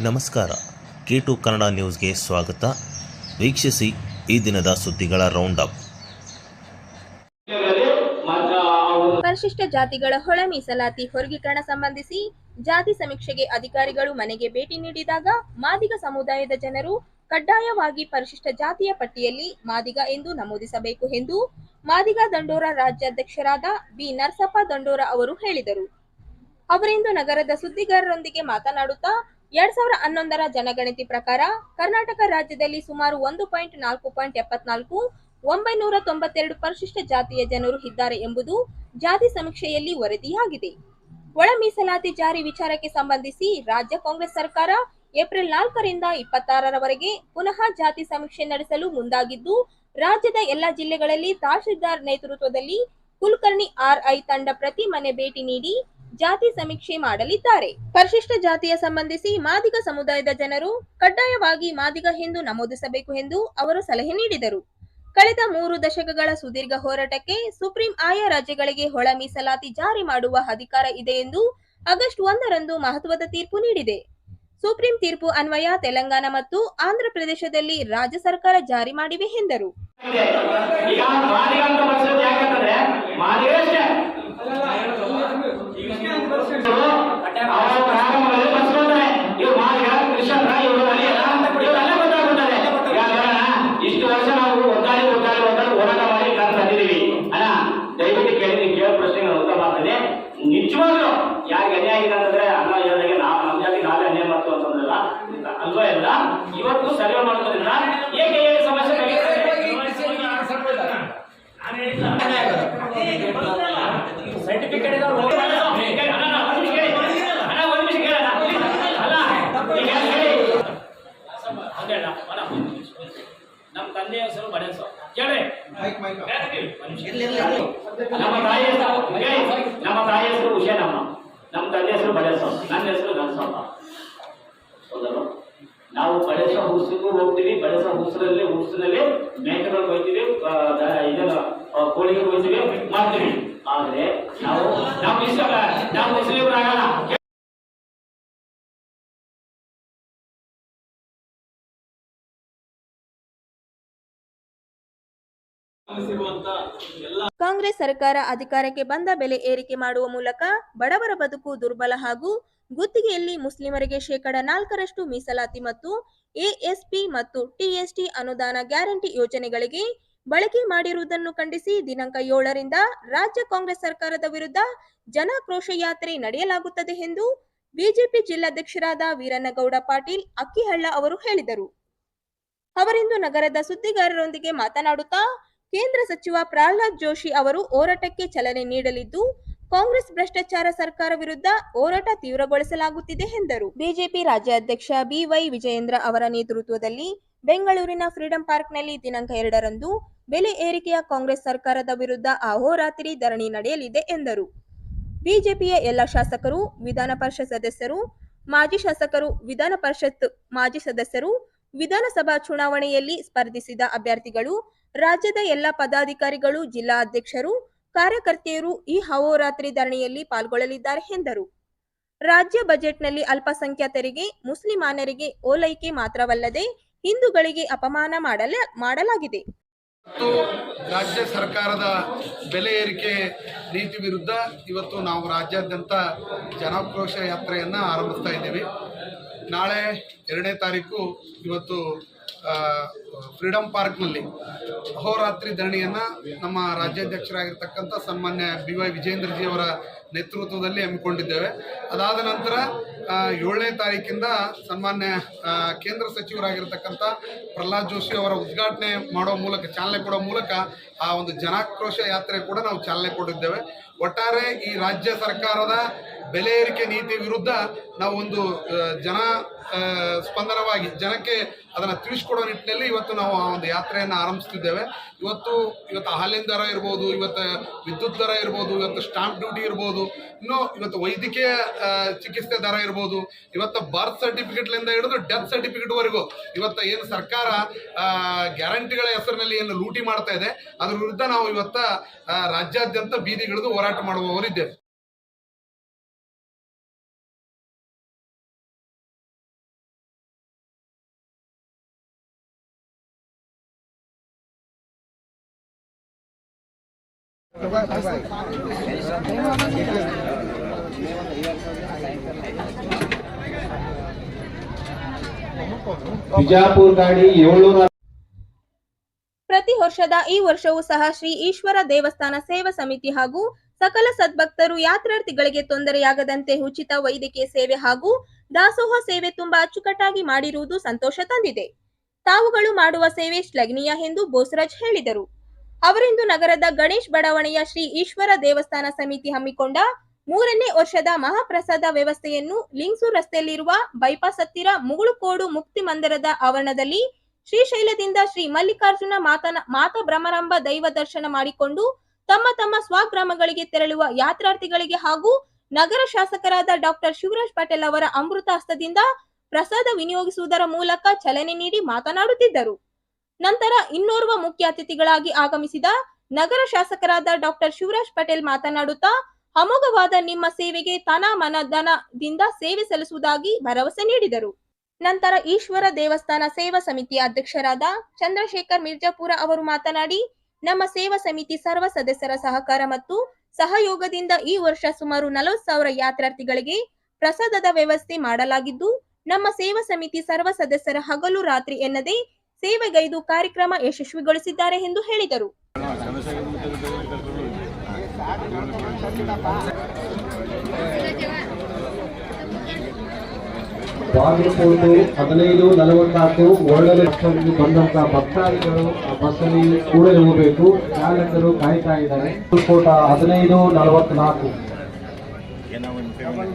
ನಮಸ್ಕಾರ. K2 ಕನ್ನಡ ನ್ಯೂಸ್ಗೆ ಸ್ವಾಗತ. ವೀಕ್ಷಿಸಿ ಈ ದಿನದ ಸುದ್ದಿಗಳ ರೌಂಡ್ ಅಪ್. ಪರಿಶಿಷ್ಟ ಜಾತಿಗಳ ಒಳ ಮೀಸಲಾತಿ ವರ್ಗೀಕರಣ ಸಂಬಂಧಿಸಿ ಜಾತಿ ಸಮೀಕ್ಷೆಗೆ ಅಧಿಕಾರಿಗಳು ಮನೆಗೆ ಭೇಟಿ ನೀಡಿದಾಗ ಮಾದಿಗ ಸಮುದಾಯದ ಜನರು ಕಡ್ಡಾಯವಾಗಿ ಪರಿಶಿಷ್ಟ ಜಾತಿಯ ಪಟ್ಟಿಯಲ್ಲಿ ಮಾದಿಗ ಎಂದು ನಮೂದಿಸಬೇಕು ಎಂದು ಮಾದಿಗ ದಂಡೋರ ರಾಜ್ಯಾಧ್ಯಕ್ಷರಾದ ಬಿ ನರಸಪ್ಪ ದಂಡೋರ ಅವರು ಹೇಳಿದರು. ಅವರಿಂದು ನಗರದ ಸುದ್ದಿಗಾರರೊಂದಿಗೆ ಮಾತನಾಡುತ್ತಾ 2011ರ ಜನಗಣತಿ ಪ್ರಕಾರ ಕರ್ನಾಟಕ ರಾಜ್ಯದಲ್ಲಿ ಸುಮಾರು 1.4.74 992 ಪರಿಶಿಷ್ಟ ಜಾತಿಯ ಜನರು ಇದ್ದಾರೆ ಎಂಬುದು ಜಾತಿ ಸಮೀಕ್ಷೆಯಲ್ಲಿ ವರದಿಯಾಗಿದೆ. ಒಳ ಮೀಸಲಾತಿ ಜಾರಿ ವಿಚಾರಕ್ಕೆ ಸಂಬಂಧಿಸಿ ರಾಜ್ಯ ಕಾಂಗ್ರೆಸ್ ಸರ್ಕಾರ ಏಪ್ರಿಲ್ 4ರಿಂದ 26ರವರೆಗೆ ಪುನಃ ಜಾತಿ ಸಮೀಕ್ಷೆ ನಡೆಸಲು ಮುಂದಾಗಿದ್ದು, ರಾಜ್ಯದ ಎಲ್ಲ ಜಿಲ್ಲೆಗಳಲ್ಲಿ ತಹಶೀಲ್ದಾರ್ ನೇತೃತ್ವದಲ್ಲಿ ಕುಲಕರ್ಣಿ RI ತಂಡ ಪ್ರತಿ ಮನೆ ಭೇಟಿ ನೀಡಿ ಜಾತಿ ಸಮೀಕ್ಷೆ ಮಾಡಲಿದ್ದಾರೆ. ಪರಿಶಿಷ್ಟ ಜಾತಿಯ ಸಂಬಂಧಿಸಿ ಮಾದಿಗ ಸಮುದಾಯದ ಜನರು ಕಡ್ಡಾಯವಾಗಿ ಮಾದಿಗ ಎಂದು ನಮೂದಿಸಬೇಕು ಎಂದು ಅವರು ಸಲಹೆ ನೀಡಿದರು. ಕಳೆದ 3 ದಶಕಗಳ ಸುದೀರ್ಘ ಹೋರಾಟಕ್ಕೆ ಸುಪ್ರೀಂ ಆಯಾ ರಾಜ್ಯಗಳಿಗೆ ಒಳ ಮೀಸಲಾತಿ ಜಾರಿ ಮಾಡುವ ಅಧಿಕಾರ ಇದೆ ಎಂದು ಆಗಸ್ಟ್ 1ರಂದು ಮಹತ್ವದ ತೀರ್ಪು ನೀಡಿದೆ. ಸುಪ್ರೀಂ ತೀರ್ಪು ಅನ್ವಯ ತೆಲಂಗಾಣ ಮತ್ತು ಆಂಧ್ರ ಪ್ರದೇಶದಲ್ಲಿ ರಾಜ್ಯ ಸರ್ಕಾರ ಜಾರಿ ಮಾಡಿವೆ ಎಂದರು. ಇಷ್ಟು ವರ್ಷ ನಾವು ಒದ್ದಾಡಿ ಹೋರಾಟ ಮಾಡಿ ತಂದಿದ್ದೀವಿ ಅಲ್ಲ. ದಯವಿಟ್ಟು ಕೇಳೋ ಪ್ರಶ್ನೆಗಳು ಉತ್ತಮ ಆಗ್ತದೆ. ನಿಜವಾಗ್ಲೂ ಯಾರಿಗೆ ಅನ್ಯಾಯ ಆಗಿದೆ ಅಂತಂದ್ರೆ ಅಲ್ಲ ಹೇಳಿದಾಗೆ ನಮ್ಮ ಜಾತಿ ನಾವೇ ಅನ್ಯಾಯ ಮಾಡ್ತೀವಿ ಅಂತಂದ್ರಲ್ಲ ಅಲ್ವಾ ಎಲ್ಲ ಇವತ್ತು ಸರ್ವೆ ಮಾಡೋದ್ರಿಂದ ಏಕೆ ಏನು ಸಮಸ್ಯೆ ಸರ್ಟಿಫಿಕೇಟ್ ನಮ್ಮ ತಂದೆಯ ಹೆಸರು ಬಡೇಸ ಕೇಳಿ, ನಮ್ಮ ತಾಯಿ ಹೆಸರು ಹುಷೇನಮ್ಮ, ನಮ್ಮ ತಂದೆ ಹೆಸರು ಬಡೇಸ, ನನ್ನ ಹೆಸರು ನರಸಪ್ಪ. ಹೌದಲ್ಲ, ನಾವು ಬಡೇಸ ಹುಸಿಗೂ ಹೋಗ್ತೀವಿ, ಬಡೇಸ ಹುಸಿನಲ್ಲಿ ಮೇಕೆಗಳು ಹೋಗ್ತೀವಿ, ಇದನ್ನ ಕೋಳಿಗೆ ಹೋಗ್ತೀವಿ ಮಾಡ್ತೀವಿ. ಆದ್ರೆ ನಾವು ಮುಸ್ಲಿಮರಾಗಲ್ಲ. ಕಾಂಗ್ರೆಸ್ ಸರ್ಕಾರ ಅಧಿಕಾರಕ್ಕೆ ಬಂದ ಬೆಲೆ ಏರಿಕೆ ಮಾಡುವ ಮೂಲಕ ಬಡವರ ಬದುಕು ದುರ್ಬಲ ಹಾಗೂ ಗುತ್ತಿಗೆಯಲ್ಲಿ ಮುಸ್ಲಿಮರಿಗೆ 4% ಮೀಸಲಾತಿ ಮತ್ತು ASP ಮತ್ತು TST ಅನುದಾನ ಗ್ಯಾರಂಟಿ ಯೋಜನೆಗಳಿಗೆ ಬಳಕೆ ಮಾಡಿರುವುದನ್ನು ಖಂಡಿಸಿ ದಿನಾಂಕ 7ರಿಂದ ರಾಜ್ಯ ಕಾಂಗ್ರೆಸ್ ಸರ್ಕಾರದ ವಿರುದ್ಧ ಜನಾಕ್ರೋಶ ಯಾತ್ರೆ ನಡೆಯಲಾಗುತ್ತದೆ ಎಂದು ಬಿಜೆಪಿ ಜಿಲ್ಲಾಧ್ಯಕ್ಷರಾದ ವೀರಣ್ಣಗೌಡ ಪಾಟೀಲ್ ಅಕ್ಕಿಹಳ್ಳ ಅವರು ಹೇಳಿದರು. ಅವರಿಂದು ನಗರದ ಸುದ್ದಿಗಾರರೊಂದಿಗೆ ಮಾತನಾಡುತ್ತಾ ಕೇಂದ್ರ ಸಚಿವ ಪ್ರಹ್ಲಾದ್ ಜೋಶಿ ಅವರು ಹೋರಾಟಕ್ಕೆ ಚಾಲನೆ ನೀಡಲಿದ್ದು, ಕಾಂಗ್ರೆಸ್ ಭ್ರಷ್ಟಾಚಾರ ಸರ್ಕಾರ ವಿರುದ್ಧ ಹೋರಾಟ ತೀವ್ರಗೊಳಿಸಲಾಗುತ್ತಿದೆ ಎಂದರು. ಬಿಜೆಪಿ ರಾಜ್ಯಾಧ್ಯಕ್ಷ BY ವಿಜಯೇಂದ್ರ ಅವರ ನೇತೃತ್ವದಲ್ಲಿ ಬೆಂಗಳೂರಿನ ಫ್ರೀಡಂ ಪಾರ್ಕ್ನಲ್ಲಿ ದಿನಾಂಕ 2ರಂದು ಬೆಲೆ ಏರಿಕೆಯ ಕಾಂಗ್ರೆಸ್ ಸರ್ಕಾರದ ವಿರುದ್ಧ ಅಹೋರಾತ್ರಿ ಧರಣಿ ನಡೆಯಲಿದೆ ಎಂದರು. ಬಿಜೆಪಿಯ ಎಲ್ಲ ಶಾಸಕರು, ವಿಧಾನ ಪರಿಷತ್ ಸದಸ್ಯರು, ಮಾಜಿ ಶಾಸಕರು, ವಿಧಾನ ಪರಿಷತ್ ಮಾಜಿ ಸದಸ್ಯರು, ವಿಧಾನಸಭಾ ಚುನಾವಣೆಯಲ್ಲಿ ಸ್ಪರ್ಧಿಸಿದ ಅಭ್ಯರ್ಥಿಗಳು, ರಾಜ್ಯದ ಎಲ್ಲ ಪದಾಧಿಕಾರಿಗಳು, ಜಿಲ್ಲಾ ಅಧ್ಯಕ್ಷರು, ಕಾರ್ಯಕರ್ತೆಯರು ಈ ಅಹೋರಾತ್ರಿ ಧರಣಿಯಲ್ಲಿ ಪಾಲ್ಗೊಳ್ಳಲಿದ್ದಾರೆ ಎಂದರು. ರಾಜ್ಯ ಬಜೆಟ್ನಲ್ಲಿ ಅಲ್ಪಸಂಖ್ಯಾತರಿಗೆ, ಮುಸ್ಲಿಮಾನರಿಗೆ ಓಲೈಕೆ ಮಾತ್ರವಲ್ಲದೆ ಹಿಂದೂಗಳಿಗೆ ಅಪಮಾನ ಮಾಡಲಾಗಿದೆ. ರಾಜ್ಯ ಸರ್ಕಾರದ ಬೆಲೆ ಏರಿಕೆ ನೀತಿ ವಿರುದ್ಧ ಇವತ್ತು ನಾವು ರಾಜ್ಯಾದ್ಯಂತ ಜನಾಕ್ರೋಶ ಯಾತ್ರೆಯನ್ನು ಆರಂಭಿಸ್ತಾ ಇದ್ದೀವಿ. ನಾಳೆ 2ನೇ ತಾರೀಕು ಇವತ್ತು ಫ್ರೀಡಂ ಪಾರ್ಕ್ನಲ್ಲಿ ಅಹೋರಾತ್ರಿ ಧರಣಿಯನ್ನು ನಮ್ಮ ರಾಜ್ಯಾಧ್ಯಕ್ಷರಾಗಿರ್ತಕ್ಕಂಥ ಸನ್ಮಾನ್ಯ BY ವಿಜೇಂದ್ರಜಿ ಅವರ ನೇತೃತ್ವದಲ್ಲಿ ಹಮ್ಮಿಕೊಂಡಿದ್ದೇವೆ. ಅದಾದ ನಂತರ 7ನೇ ತಾರೀಕಿಂದ ಸನ್ಮಾನ್ಯ ಕೇಂದ್ರ ಸಚಿವರಾಗಿರ್ತಕ್ಕಂಥ ಪ್ರಹ್ಲಾದ್ ಜೋಶಿ ಅವರ ಉದ್ಘಾಟನೆ ಚಾಲನೆ ಕೊಡೋ ಮೂಲಕ ಆ ಒಂದು ಜನಾಕ್ರೋಶ ಯಾತ್ರೆ ಕೂಡ ನಾವು ಚಾಲನೆ ಕೊಟ್ಟಿದ್ದೇವೆ. ಒಟ್ಟಾರೆ ಈ ರಾಜ್ಯ ಸರ್ಕಾರದ ಬೆಲೆ ಏರಿಕೆ ನೀತಿ ವಿರುದ್ಧ ನಾವು ಒಂದು ಸ್ಪಂದನವಾಗಿ ಜನಕ್ಕೆ ಅದನ್ನು ತಿಳಿಸ್ಕೊಡೋ ನಿಟ್ಟಿನಲ್ಲಿ ಇವತ್ತು ನಾವು ಆ ಒಂದು ಯಾತ್ರೆಯನ್ನು ಆರಂಭಿಸ್ತಿದ್ದೇವೆ. ಇವತ್ತು ಹಾಲಿನ ದರ ಇರ್ಬೋದು, ಇವತ್ತು ವಿದ್ಯುತ್ ದರ ಇರ್ಬೋದು, ಇವತ್ತು ಸ್ಟಾಂಪ್ ಡ್ಯೂಟಿ ಇರ್ಬೋದು, ಇವತ್ತು ವೈದ್ಯಕೀಯ ಚಿಕಿತ್ಸೆ ದರ ಇರ್ಬೋದು, ಇವತ್ತು ಬರ್ತ್ ಸರ್ಟಿಫಿಕೇಟ್ಲಿಂದ ಹಿಡಿದು ಡೆತ್ ಸರ್ಟಿಫಿಕೇಟ್ವರೆಗೂ ಇವತ್ತು ಏನು ಸರ್ಕಾರ ಗ್ಯಾರಂಟಿಗಳ ಹೆಸರಿನಲ್ಲಿ ಏನು ಲೂಟಿ ಮಾಡ್ತಾ ಇದೆ ಅದ್ರ ವಿರುದ್ಧ ನಾವು ರಾಜ್ಯಾದ್ಯಂತ ಬೀದಿಗಿಳಿದು ಹೋರಾಟ ಮಾಡುವವರಿದ್ದೇವೆ. ಬಿಜಾಪುರ ಗಾಡಿ 700 ಪ್ರತಿ ವರ್ಷದ ಈ ವರ್ಷವೂ ಸಹ ಶ್ರೀ ಈಶ್ವರ ದೇವಸ್ಥಾನ ಸೇವಾ ಸಮಿತಿ ಹಾಗೂ ಸಕಲ ಸದ್ಭಕ್ತರು ಯಾತ್ರಾರ್ಥಿಗಳಿಗೆ ತೊಂದರೆಯಾಗದಂತೆ ಉಚಿತ ವೈದ್ಯಕೀಯ ಸೇವೆ ಹಾಗೂ ದಾಸೋಹ ಸೇವೆ ತುಂಬಾ ಅಚ್ಚುಕಟ್ಟಾಗಿ ಮಾಡಿರುವುದು ಸಂತೋಷ ತಂದಿದೆ. ತಾವುಗಳು ಮಾಡುವ ಸೇವೆ ಶ್ಲಾಘನೀಯ ಎಂದು ಬೋಸರಾಜ್ ಹೇಳಿದರು. ಅವರಿಂದು ನಗರದ ಗಣೇಶ್ ಬಡಾವಣೆಯ ಶ್ರೀ ಈಶ್ವರ ದೇವಸ್ಥಾನ ಸಮಿತಿ ಹಮ್ಮಿಕೊಂಡ 3ನೇ ವರ್ಷದ ಮಹಾಪ್ರಸಾದ ವ್ಯವಸ್ಥೆಯನ್ನು ಲಿಂಗ್ಸೂರು ರಸ್ತೆಯಲ್ಲಿರುವ ಬೈಪಾಸ್ ಹತ್ತಿರ ಮುಗುಳುಕೋಡು ಮುಕ್ತಿ ಮಂದಿರದ ಆವರಣದಲ್ಲಿ ಶ್ರೀಶೈಲದಿಂದ ಶ್ರೀ ಮಲ್ಲಿಕಾರ್ಜುನ ಮಾತಾ ಬ್ರಹ್ಮರಂಭ ದೈವ ದರ್ಶನ ಮಾಡಿಕೊಂಡು ತಮ್ಮ ತಮ್ಮ ಸ್ವಗ್ರಾಮಗಳಿಗೆ ತೆರಳುವ ಯಾತ್ರಾರ್ಥಿಗಳಿಗೆ ಹಾಗೂ ನಗರ ಶಾಸಕರಾದ ಡಾಕ್ಟರ್ ಶಿವರಾಜ್ ಪಟೇಲ್ ಅವರ ಅಮೃತ ಹಸ್ತದಿಂದ ಪ್ರಸಾದ ವಿನಿಯೋಗಿಸುವುದರ ಮೂಲಕ ಚಾಲನೆ ನೀಡಿ ಮಾತನಾಡುತ್ತಿದ್ದರು. ನಂತರ ಇನ್ನೋರ್ವ ಮುಖ್ಯ ಅತಿಥಿಗಳಾಗಿ ಆಗಮಿಸಿದ ನಗರ ಶಾಸಕರಾದ ಡಾಕ್ಟರ್ ಶಿವರಾಜ್ ಪಟೇಲ್ ಮಾತನಾಡುತ್ತಾ ಅಮೋಘವಾದ ನಿಮ್ಮ ಸೇವೆಗೆ ತನ ಮನ ಧನದಿಂದ ಸೇವೆ ಸಲ್ಲಿಸುವುದಾಗಿ ಭರವಸೆ ನೀಡಿದರು. ನಂತರ ಈಶ್ವರ ದೇವಸ್ಥಾನ ಸೇವಾ ಸಮಿತಿಯ ಅಧ್ಯಕ್ಷರಾದ ಚಂದ್ರಶೇಖರ್ ಮಿರ್ಜಾಪುರ ಅವರು ಮಾತನಾಡಿ, ನಮ್ಮ ಸೇವಾ ಸಮಿತಿ ಸರ್ವ ಸದಸ್ಯರ ಸಹಕಾರ ಮತ್ತು ಸಹಯೋಗದಿಂದ ಈ ವರ್ಷ ಸುಮಾರು 40,000 ಯಾತ್ರಾರ್ಥಿಗಳಿಗೆ ಪ್ರಸಾದದ ವ್ಯವಸ್ಥೆ ಮಾಡಲಾಗಿದ್ದು, ನಮ್ಮ ಸೇವಾ ಸಮಿತಿ ಸರ್ವ ಸದಸ್ಯರ ಹಗಲು ರಾತ್ರಿ ಎನ್ನದೇ ಸೇವೆಗೈದು ಕಾರ್ಯಕ್ರಮ ಯಶಸ್ವಿಗೊಳಿಸಿದ್ದಾರೆ ಎಂದು ಹೇಳಿದರು. ಬಾಗಲಕೋಟೆ 1544 ಒಳ್ಳೆಯ ಬಂದಂತ ಭಕ್ತಾದಿಗಳು ಬಸ್ಸಲ್ಲಿ ಕೂಡ ಹೋಗಬೇಕು. ಚಾಲಕರು ಕಾಯ್ತಾ ಇದ್ದಾರೆ. ಬಾಗಲಕೋಟ 1544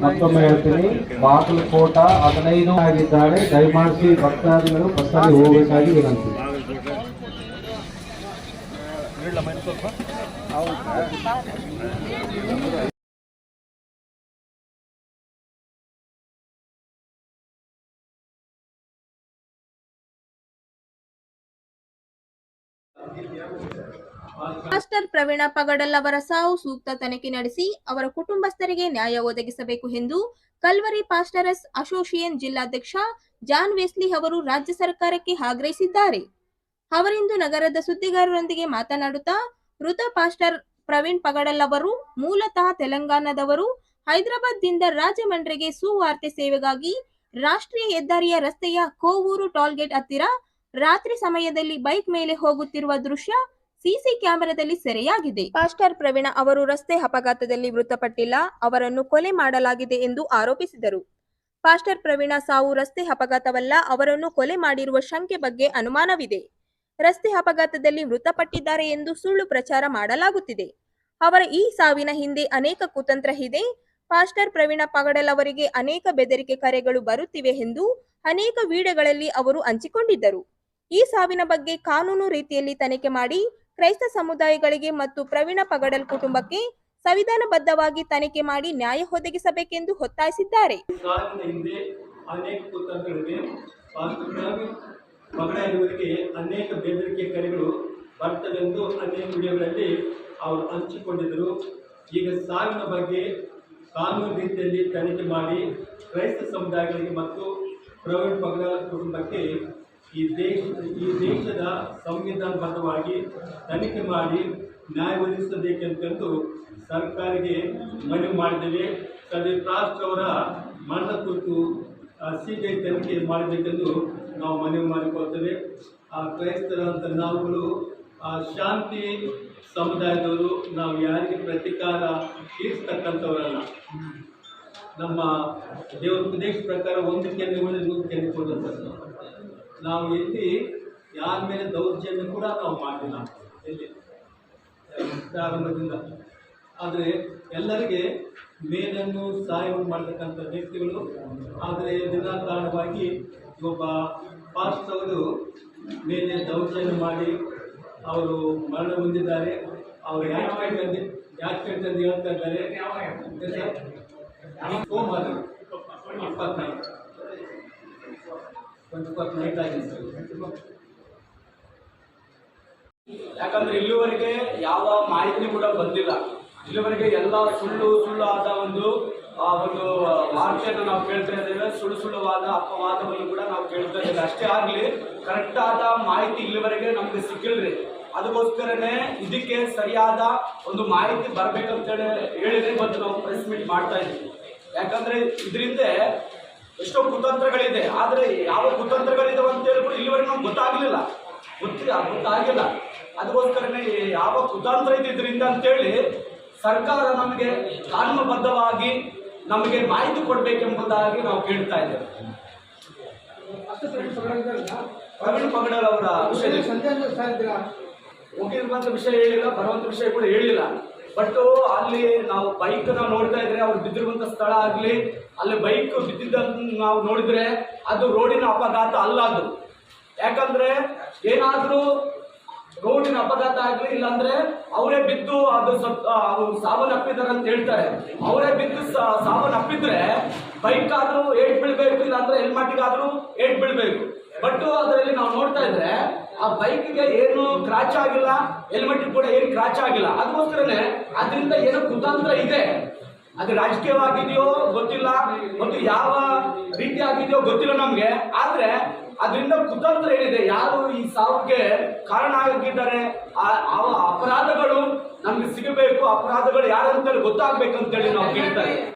ಮತ್ತೊಮ್ಮೆ ಹೇಳ್ತೀನಿ, ಬಾಗಲಕೋಟ 15 ಆಗಿದ್ದಾರೆ. ದಯಮಾಡಿಸಿ ಭಕ್ತಾದಿಗಳು ಬಸ್ಸಲ್ಲಿ ಹೋಗಬೇಕಾಗಿ ವಿನಂತಿ. ಮಾಸ್ಟರ್ ಪ್ರವೀಣ ಪಗಡಲ್ ಅವರ ಸಾವು ಸೂಕ್ತ ತನಿಖೆ ನಡೆಸಿ ಅವರ ಕುಟುಂಬಸ್ಥರಿಗೆ ನ್ಯಾಯ ಒದಗಿಸಬೇಕು ಎಂದು ಕಲ್ವರಿ ಪಾಸ್ಟರಸ್ ಅಸೋಸಿಯೇಷನ್ ಜಿಲ್ಲಾಧ್ಯಕ್ಷ ಜಾನ್ ವೆಸ್ಲಿ ಅವರು ರಾಜ್ಯ ಸರ್ಕಾರಕ್ಕೆ ಆಗ್ರಹಿಸಿದ್ದಾರೆ. ಅವರಿಂದು ನಗರದ ಸುದ್ದಿಗಾರರೊಂದಿಗೆ ಮಾತನಾಡುತ್ತಾ, ಮೃತ ಪಾಸ್ಟರ್ ಪ್ರವೀಣ್ ಪಗಡಲ್ ಅವರು ಮೂಲತಃ ತೆಲಂಗಾಣದವರು. ಹೈದರಾಬಾದ್ದಿಂದ ರಾಜಮಂಡ್ರಿಗೆ ಸುವಾರ್ತೆ ಸೇವೆಗಾಗಿ ರಾಷ್ಟ್ರೀಯ ಹೆದ್ದಾರಿಯ ರಸ್ತೆಯ ಕೋವೂರು ಟೋಲ್ಗೇಟ್ ಹತ್ತಿರ ರಾತ್ರಿ ಸಮಯದಲ್ಲಿ ಬೈಕ್ ಮೇಲೆ ಹೋಗುತ್ತಿರುವ ದೃಶ್ಯ ಸಿಸಿ ಕ್ಯಾಮೆರಾದಲ್ಲಿ ಸೆರೆಯಾಗಿದೆ. ಪಾಸ್ಟರ್ ಪ್ರವೀಣ ಅವರು ರಸ್ತೆ ಅಪಘಾತದಲ್ಲಿ ಮೃತಪಟ್ಟಿಲ್ಲ, ಅವರನ್ನು ಕೊಲೆ ಮಾಡಲಾಗಿದೆ ಎಂದು ಆರೋಪಿಸಿದರು. ಪಾಸ್ಟರ್ ಪ್ರವೀಣ ಸಾವು ರಸ್ತೆ ಅಪಘಾತವಲ್ಲ, ಅವರನ್ನು ಕೊಲೆ ಮಾಡಿರುವ ಶಂಕೆ ಬಗ್ಗೆ ಅನುಮಾನವಿದೆ. ರಸ್ತೆ ಅಪಘಾತದಲ್ಲಿ ಮೃತಪಟ್ಟಿದ್ದಾರೆ ಎಂದು ಸುಳ್ಳು ಪ್ರಚಾರ ಮಾಡಲಾಗುತ್ತಿದೆ. ಅವರ ಈ ಸಾವಿನ ಹಿಂದೆ ಅನೇಕ ಕುತಂತ್ರ ಇದೆ. ಪಾಸ್ಟರ್ ಪ್ರವೀಣ ಪಗಡಲ್ ಅವರಿಗೆ ಅನೇಕ ಬೆದರಿಕೆ ಕರೆಗಳು ಬರುತ್ತಿವೆ ಎಂದು ಅನೇಕ ವಿಡಿಯೋಗಳಲ್ಲಿ ಅವರು ಹಂಚಿಕೊಂಡಿದ್ದರು. ಈ ಸಾವಿನ ಬಗ್ಗೆ ಕಾನೂನು ರೀತಿಯಲ್ಲಿ ತನಿಖೆ ಮಾಡಿ ಕ್ರೈಸ್ತ ಸಮುದಾಯಗಳಿಗೆ ಮತ್ತು ಪ್ರವೀಣ ಪಗಡಲ್ ಕುಟುಂಬಕ್ಕೆ ಸಂವಿಧಾನಬದ್ಧವಾಗಿ ತನಿಖೆ ಮಾಡಿ ನ್ಯಾಯ ಒದಗಿಸಬೇಕೆಂದು ಒತ್ತಾಯಿಸಿದ್ದಾರೆ. ಸಾವಿನ ಹಿಂದೆ ಅನೇಕ ಕುತಂತ್ರಗಳಿವೆ. ಪಗಡಲಿಯವರಿಗೆ ಅನೇಕ ಬೆದರಿಕೆ ಕರೆಗಳು ಬರ್ತವೆಂದು ಅನೇಕ ವಿಡಿಯೋಗಳಲ್ಲಿ ಅವರು ಹಂಚಿಕೊಂಡಿದ್ದರು. ಈಗ ಸಾವಿನ ಬಗ್ಗೆ ಕಾನೂನು ರೀತಿಯಲ್ಲಿ ತನಿಖೆ ಮಾಡಿ ಕ್ರೈಸ್ತ ಸಮುದಾಯಗಳಿಗೆ ಮತ್ತು ಪ್ರವೀಣ್ ಪಗಡಲ್ ಕುಟುಂಬಕ್ಕೆ ಈ ದೇಶದ ಸಂವಿಧಾನಬದ್ಧವಾಗಿ ತನಿಖೆ ಮಾಡಿ ನ್ಯಾಯ ಒದಗಿಸಬೇಕೆಂದು ಸರ್ಕಾರಕ್ಕೆ ಮನವಿ ಮಾಡಿದ್ದೇವೆ. ಸದೀಪ್ ರಾಷ್ಟ್ರ ಅವರ ಮರಣದ ಕುರಿತು ಸಿಬಿಐ ತನಿಖೆ ಮಾಡಬೇಕೆಂದು ನಾವು ಮನವಿ ಮಾಡಿಕೊಳ್ತೇವೆ. ಕ್ರೈಸ್ತರಂತ ನಾವುಗಳು ಶಾಂತಿ ಸಮುದಾಯದವರು, ನಾವು ಯಾರಿಗೆ ಪ್ರತೀಕಾರ ತೀರಿಸ್ತಕ್ಕಂಥವರಲ್ಲ. ನಮ್ಮ ದೇವರ ಉಪದೇಶ ಪ್ರಕಾರ ಒಂದು ಕೆನ್ನೆ ಉಳಿದು 100 ಕೆನ್ನೆ ಕೊಡುವಂಥದ್ದು. ನಾವು ಎಲ್ಲಿ ಯಾರ ಮೇಲೆ ದೌರ್ಜನ್ಯ ಕೂಡ ನಾವು ಮಾಡಿಲ್ಲ ಎಲ್ಲಿ ಪ್ರಾರಂಭದಿಂದ. ಆದರೆ ಎಲ್ಲರಿಗೆ ಮೇಲನ್ನು ಸಹಾಯವನ್ನು ಮಾಡತಕ್ಕಂಥ ವ್ಯಕ್ತಿಗಳು. ಆದರೆ ವಿನಾಕಾರಣವಾಗಿ ಒಬ್ಬ ಪಾಸ್ಟರ್ ಅವರು ಮೇಲೆ ದೌರ್ಜನ್ಯ ಮಾಡಿ ಅವರು ಮರಣ ಹೊಂದಿದ್ದಾರೆ. ಅವರು ಆಕ್ಸಿಡೆಂಟ್ ಅಂತ ಹೇಳ್ತಾ ಇದ್ದಾರೆ. ಸೋಮವಾರ 24 ನೈಟ್ ಆಗಿದೆ. ಯಾಕಂದ್ರೆ ಇಲ್ಲಿವರೆಗೆ ಯಾವ ಮಾಹಿತಿ ಕೂಡ ಬಂದಿಲ್ಲ. ಇಲ್ಲಿವರೆಗೆ ಎಲ್ಲ ಸುಳ್ಳು ಆದ ಒಂದು ವಾರ್ತೆಯನ್ನು ನಾವು ಕೇಳ್ತಾ ಇದ್ದೇವೆ. ಸುಳ್ಳುವಾದ ಅಪವಾದವನ್ನು ಕೂಡ ನಾವು ಕೇಳ್ತಾ ಇದ್ದೇವೆ. ಅಷ್ಟೇ ಆಗಲಿ, ಕರೆಕ್ಟ್ ಆದ ಮಾಹಿತಿ ಇಲ್ಲಿವರೆಗೆ ನಮ್ಗೆ ಸಿಕ್ಕಿಲ್ರಿ. ಅದಕ್ಕೋಸ್ಕರನೇ ಇದಕ್ಕೆ ಸರಿಯಾದ ಒಂದು ಮಾಹಿತಿ ಬರ್ಬೇಕಂತೇಳಿ ಹೇಳಿದ್ರೆ ಇವತ್ತು ನಾವು ಪ್ರೆಸ್ ಮೀಟ್ ಮಾಡ್ತಾ ಇದ್ದೀವಿ. ಯಾಕಂದ್ರೆ ಇದರಿಂದ ಎಷ್ಟೋ ಕುತಂತ್ರಗಳಿದೆ, ಆದ್ರೆ ಯಾವ ಕುತಂತ್ರಗಳಿದಾವೆ ಅಂತ ಹೇಳಿಬಿಟ್ಟು ಇಲ್ಲಿವರೆಗೆ ನಮ್ಗೆ ಗೊತ್ತಾಗ್ಲಿಲ್ಲ, ಗೊತ್ತಾಗಿಲ್ಲ. ಅದಕ್ಕೋಸ್ಕರನೇ ಯಾವ ಕುತಂತ್ರ ಇದೆ ಇದರಿಂದ ಅಂತೇಳಿ ಸರ್ಕಾರ ನಮಗೆ ಕಾನೂನುಬದ್ಧವಾಗಿ ನಮಗೆ ಮಾಹಿತಿ ಕೊಡ್ಬೇಕೆಂಬುದಾಗಿ ನಾವು ಕೇಳ್ತಾ ಇದ್ದೇವೆ. ಪ್ರವೀಣ್ ಪಗಡಲ್ ಅವರ ಹೋಗಿರುವಂತ ವಿಷಯ ಹೇಳಿಲ್ಲ, ಬರುವಂತ ವಿಷಯ ಕೂಡ ಹೇಳಿಲ್ಲ. ಬಟ್ ಅಲ್ಲಿ ನಾವು ಬೈಕ್ ನಾವು ನೋಡ್ತಾ ಇದ್ರೆ ಅವ್ರು ಬಿದ್ದಿರುವಂತ ಸ್ಥಳ ಆಗ್ಲಿ, ಅಲ್ಲಿ ಬೈಕ್ ಬಿದ್ದಿದ್ದನ್ನು ನಾವು ನೋಡಿದ್ರೆ ಅದು ರೋಡಿನ ಅಪಘಾತ ಅಲ್ಲ ಅದು. ಯಾಕಂದ್ರೆ ಏನಾದ್ರೂ ರೋಡಿನ ಅಪಘಾತ ಆಗ್ಲಿ, ಇಲ್ಲಾಂದ್ರೆ ಅವರೇ ಬಿದ್ದು ಅದು ಸಾವನ್ನಪ್ಪಿದ್ದಾರೆ ಅಂತ ಹೇಳ್ತಾರೆ. ಅವರೇ ಬಿದ್ದು ಸಾವನ್ನಪ್ಪಿದ್ರೆ ಬೈಕ್ ಆದ್ರೂ ಏಟ್ ಬೀಳ್ಬೇಕು, ಇಲ್ಲಾಂದ್ರೆ ಹೆಲ್ಮೆಟ್ಗಾದ್ರೂ ಏಟ್ ಬೀಳ್ಬೇಕು. ಬಟ್ ಅದರಲ್ಲಿ ನಾವು ನೋಡ್ತಾ ಇದ್ರೆ ಆ ಬೈಕ್ಗೆ ಏನು ಕ್ರಾಚ್ ಆಗಿಲ್ಲ, ಹೆಲ್ಮೆಟ್ ಕೂಡ ಏನು ಕ್ರಾಚ್ ಆಗಿಲ್ಲ. ಅದಕ್ಕೋಸ್ಕರನೇ ಅದರಿಂದ ಏನೋ ಕುತಂತ್ರ ಇದೆ. ಅದು ರಾಜಕೀಯವಾಗಿದೆಯೋ ಗೊತ್ತಿಲ್ಲ, ಮತ್ತು ಯಾವ ರೀತಿ ಆಗಿದೆಯೋ ಗೊತ್ತಿಲ್ಲ ನಮ್ಗೆ. ಆದ್ರೆ ಅದರಿಂದ ಕುತಂತ್ರ ಏನಿದೆ, ಯಾರು ಈ ಸಾವಿಗೆ ಕಾರಣ ಆಗಿದ್ದಾರೆ, ಆ ಅಪರಾಧಗಳು ನಮ್ಗೆ ಸಿಗಬೇಕು, ಅಪರಾಧಗಳು ಯಾರಂತೇಳಿ ಗೊತ್ತಾಗ್ಬೇಕಂತೇಳಿ ನಾವು ಕೇಳ್ತಾ ಇದ್ದೀವಿ.